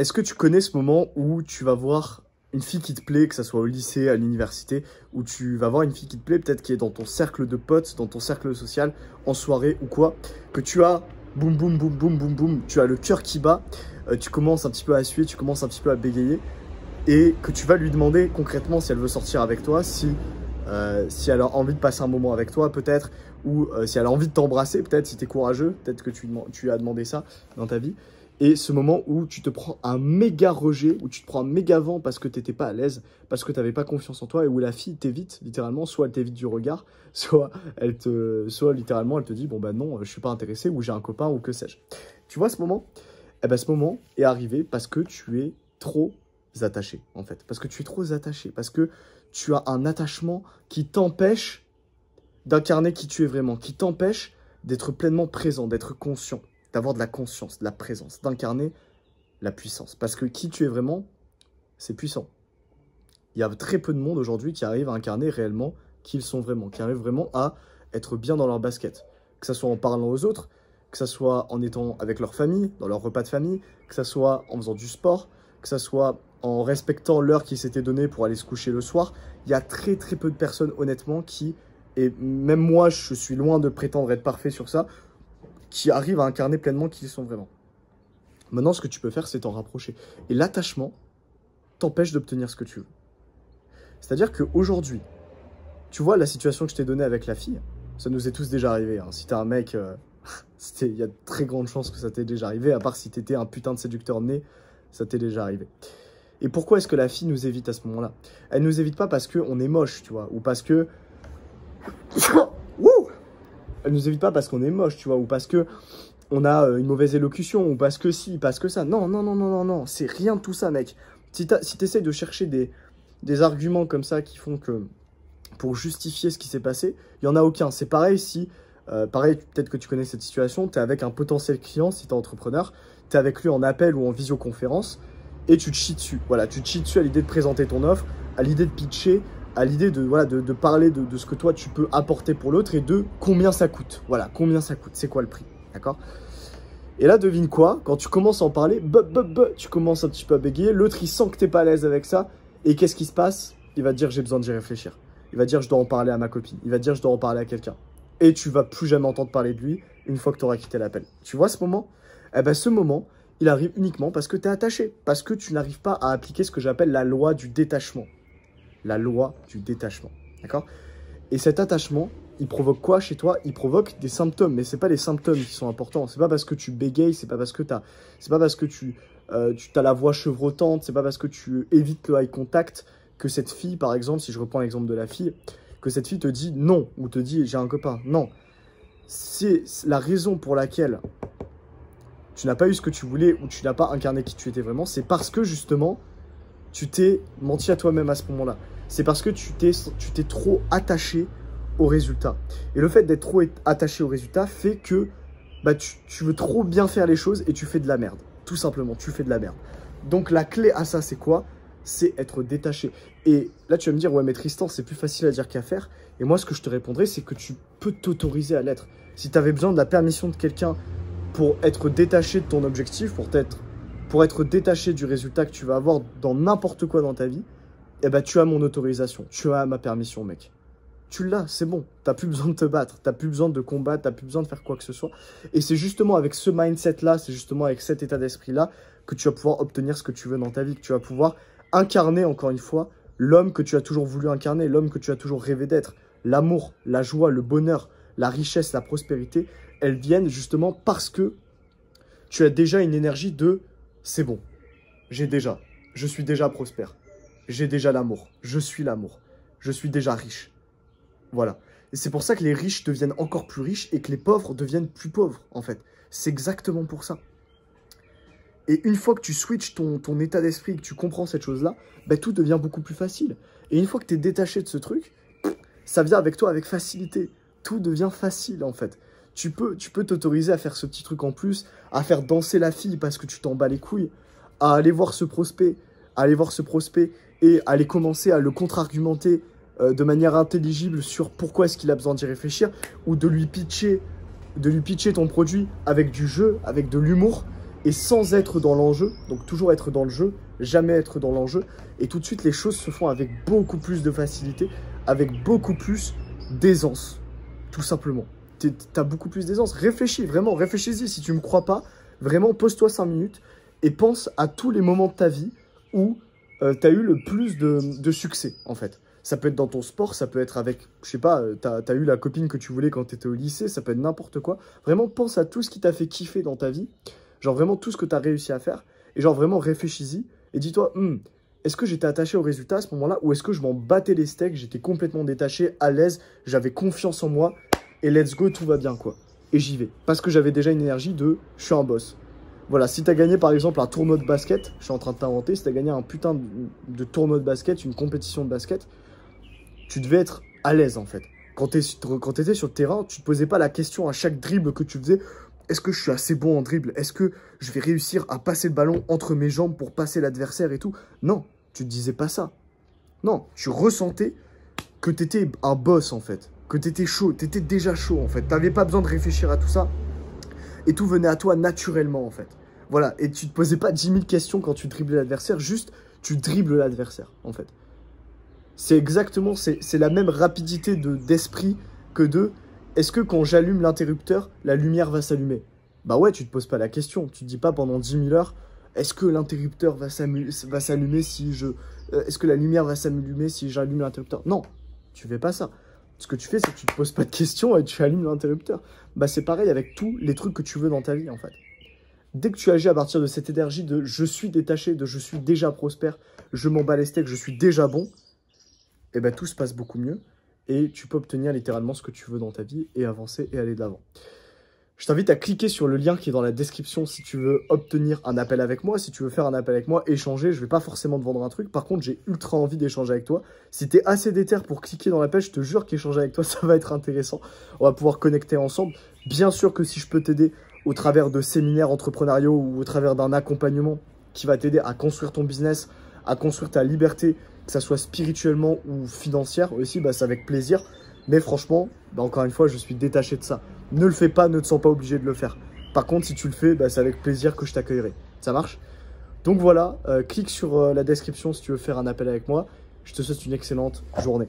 est-ce que tu connais ce moment où tu vas voir une fille qui te plaît, que ce soit au lycée, à l'université, où tu vas voir une fille qui te plaît, peut-être qui est dans ton cercle de potes, dans ton cercle social, en soirée ou quoi, que tu as boum, boum, boum, boum, boum, boum, tu as le cœur qui bat, tu commences un petit peu à suer, tu commences un petit peu à bégayer, et que tu vas lui demander concrètement si elle veut sortir avec toi, si elle a envie de passer un moment avec toi peut-être, ou si elle a envie de t'embrasser peut-être, si tu es courageux, peut-être que tu lui as demandé ça dans ta vie. Et ce moment où tu te prends un méga rejet, où tu te prends un méga vent parce que tu n'étais pas à l'aise, parce que tu n'avais pas confiance en toi, et où la fille t'évite littéralement, soit elle t'évite du regard, soit littéralement elle te dit bon bah non, je suis pas intéressé, ou j'ai un copain, ou que sais-je. Tu vois ce moment? Eh ben ce moment est arrivé parce que tu es trop attaché en fait, parce que tu es trop attaché, parce que tu as un attachement qui t'empêche d'incarner qui tu es vraiment, qui t'empêche d'être pleinement présent, d'être conscient, d'avoir de la conscience, de la présence, d'incarner la puissance. Parce que qui tu es vraiment, c'est puissant. Il y a très peu de monde aujourd'hui qui arrive à incarner réellement qui ils sont vraiment, qui arrivent vraiment à être bien dans leur basket. Que ce soit en parlant aux autres, que ce soit en étant avec leur famille, dans leur repas de famille, que ce soit en faisant du sport, que ce soit en respectant l'heure qui s'était donnée pour aller se coucher le soir. Il y a très très peu de personnes honnêtement qui, et même moi je suis loin de prétendre être parfait sur ça, qui arrivent à incarner pleinement qui ils sont vraiment. Maintenant, ce que tu peux faire, c'est t'en rapprocher. Et l'attachement t'empêche d'obtenir ce que tu veux. C'est-à-dire qu'aujourd'hui, tu vois la situation que je t'ai donnée avec la fille, ça nous est tous déjà arrivé. Hein. Si t'es un mec, il y a de très grandes chances que ça t'est déjà arrivé, à part si t'étais un putain de séducteur né, ça t'est déjà arrivé. Et pourquoi est-ce que la fille nous évite à ce moment-là? Elle nous évite pas parce qu'on est moche, tu vois, ou parce que... Elle nous évite pas parce qu'on est moche, tu vois, ou parce que on a une mauvaise élocution, ou parce que si, parce que ça. Non, non, non, non, non, non, c'est rien de tout ça, mec. Si tu essaies de chercher des arguments comme ça qui font que, pour justifier ce qui s'est passé, il n'y en a aucun. C'est pareil si, pareil, peut-être que tu connais cette situation, tu es avec un potentiel client, si tu es entrepreneur, tu es avec lui en appel ou en visioconférence, et tu te chies dessus. Voilà, tu te chies dessus à l'idée de présenter ton offre, à l'idée de pitcher, à l'idée de, voilà, de parler de ce que toi tu peux apporter pour l'autre et de combien ça coûte. Voilà, combien ça coûte, c'est quoi le prix, d'accord? Et là, devine quoi? Quand tu commences à en parler, tu commences un petit peu à bégayer, l'autre il sent que t'es pas à l'aise avec ça, et qu'est-ce qui se passe? Il va te dire j'ai besoin d'y réfléchir. Il va te dire je dois en parler à ma copine. Il va te dire je dois en parler à quelqu'un. Et tu vas plus jamais entendre parler de lui une fois que tu auras quitté l'appel. Tu vois ce moment? Eh ben ce moment, il arrive uniquement parce que tu es attaché, parce que tu n'arrives pas à appliquer ce que j'appelle la loi du détachement. La loi du détachement, d'accord? Et cet attachement, il provoque quoi chez toi? Il provoque des symptômes, mais c'est pas les symptômes qui sont importants. C'est pas parce que tu bégayes, c'est pas parce que tu as la voix chevrotante, c'est pas parce que tu évites le eye contact que cette fille, par exemple, si je reprends l'exemple de la fille, que cette fille te dit non ou te dit j'ai un copain. Non, c'est la raison pour laquelle tu n'as pas eu ce que tu voulais ou tu n'as pas incarné qui tu étais vraiment, c'est parce que justement tu t'es menti à toi-même à ce moment-là. C'est parce que tu t'es trop attaché au résultat. Et le fait d'être trop attaché au résultat fait que bah, tu veux trop bien faire les choses et tu fais de la merde. Tout simplement, tu fais de la merde. Donc la clé à ça, c'est quoi? C'est être détaché. Et là, tu vas me dire, ouais, mais Tristan, c'est plus facile à dire qu'à faire. Et moi, ce que je te répondrai, c'est que tu peux t'autoriser à l'être. Si tu avais besoin de la permission de quelqu'un pour être détaché de ton objectif, pour être détaché du résultat que tu vas avoir dans n'importe quoi dans ta vie, eh ben, tu as mon autorisation, tu as ma permission, mec. Tu l'as, c'est bon. Tu n'as plus besoin de te battre, tu n'as plus besoin de combattre, tu n'as plus besoin de faire quoi que ce soit. Et c'est justement avec ce mindset-là, c'est justement avec cet état d'esprit-là que tu vas pouvoir obtenir ce que tu veux dans ta vie, que tu vas pouvoir incarner, encore une fois, l'homme que tu as toujours voulu incarner, l'homme que tu as toujours rêvé d'être. L'amour, la joie, le bonheur, la richesse, la prospérité, elles viennent justement parce que tu as déjà une énergie de « c'est bon, je suis déjà prospère, j'ai déjà l'amour, je suis déjà riche ». Voilà. Et c'est pour ça que les riches deviennent encore plus riches et que les pauvres deviennent plus pauvres, en fait. C'est exactement pour ça. Et une fois que tu switches ton état d'esprit, que tu comprends cette chose-là, bah, tout devient beaucoup plus facile. Et une fois que tu es détaché de ce truc, ça vient avec toi avec facilité. Tout devient facile, en fait. Tu peux t'autoriser à faire ce petit truc en plus, à faire danser la fille parce que tu t'en bats les couilles, à aller voir ce prospect, et aller commencer à le contre-argumenter de manière intelligible sur pourquoi est-ce qu'il a besoin d'y réfléchir, ou de lui pitcher ton produit avec du jeu, avec de l'humour, et sans être dans l'enjeu. Donc toujours être dans le jeu, jamais être dans l'enjeu. Et tout de suite, les choses se font avec beaucoup plus de facilité, avec beaucoup plus d'aisance, tout simplement. Tu as beaucoup plus d'aisance. Réfléchis, vraiment, réfléchis-y. Si tu ne me crois pas, vraiment, pose-toi 5 minutes et pense à tous les moments de ta vie où tu as eu le plus de succès, en fait. Ça peut être dans ton sport, ça peut être avec, je sais pas, tu as eu la copine que tu voulais quand tu étais au lycée, ça peut être n'importe quoi. Vraiment, pense à tout ce qui t'a fait kiffer dans ta vie, genre vraiment tout ce que tu as réussi à faire, et genre vraiment réfléchis-y, et dis-toi, est-ce que j'étais attaché au résultat à ce moment-là, ou est-ce que je m'en battais les steaks, j'étais complètement détaché, à l'aise, j'avais confiance en moi, et let's go, tout va bien, quoi. Et j'y vais, parce que j'avais déjà une énergie de « je suis un boss ». Voilà, si tu as gagné par exemple un tournoi de basket, je suis en train de t'inventer, si tu as gagné un putain de tournoi de basket, une compétition de basket, tu devais être à l'aise en fait. Quand tu étais sur le terrain, tu ne te posais pas la question à chaque dribble que tu faisais, est-ce que je suis assez bon en dribble? Est-ce que je vais réussir à passer le ballon entre mes jambes pour passer l'adversaire et tout? Non, tu ne disais pas ça. Non, tu ressentais que tu étais un boss en fait, que tu étais chaud, tu étais déjà chaud en fait. Tu n'avais pas besoin de réfléchir à tout ça et tout venait à toi naturellement en fait. Voilà, et tu ne te posais pas 10 000 questions quand tu driblais l'adversaire, juste tu dribbles l'adversaire en fait. C'est exactement, c'est la même rapidité d'esprit que de est-ce que quand j'allume l'interrupteur, la lumière va s'allumer? Bah ouais, tu te poses pas la question. Tu te dis pas pendant 10 000 heures, est-ce que l'interrupteur va s'allumer si je... est-ce que la lumière va s'allumer si j'allume l'interrupteur? Non, tu fais pas ça. Ce que tu fais, c'est que tu te poses pas de questions et tu allumes l'interrupteur. Bah c'est pareil avec tous les trucs que tu veux dans ta vie en fait. Dès que tu agis à partir de cette énergie de je suis détaché, de je suis déjà prospère, je m'en bats les steaks, je suis déjà bon, et ben tout se passe beaucoup mieux et tu peux obtenir littéralement ce que tu veux dans ta vie et avancer et aller de l'avant. Je t'invite à cliquer sur le lien qui est dans la description si tu veux obtenir un appel avec moi, si tu veux faire un appel avec moi, échanger. Je ne vais pas forcément te vendre un truc. Par contre, j'ai ultra envie d'échanger avec toi. Si tu es assez déter pour cliquer dans l'appel, je te jure qu'échanger avec toi, ça va être intéressant. On va pouvoir connecter ensemble. Bien sûr que si je peux t'aider au travers de séminaires entrepreneuriaux ou au travers d'un accompagnement qui va t'aider à construire ton business, à construire ta liberté, que ça soit spirituellement ou financière aussi, bah, c'est avec plaisir. Mais franchement, bah, encore une fois, je suis détaché de ça. Ne le fais pas, ne te sens pas obligé de le faire. Par contre, si tu le fais, bah, c'est avec plaisir que je t'accueillerai. Ça marche? Donc voilà, clique sur la description si tu veux faire un appel avec moi. Je te souhaite une excellente journée.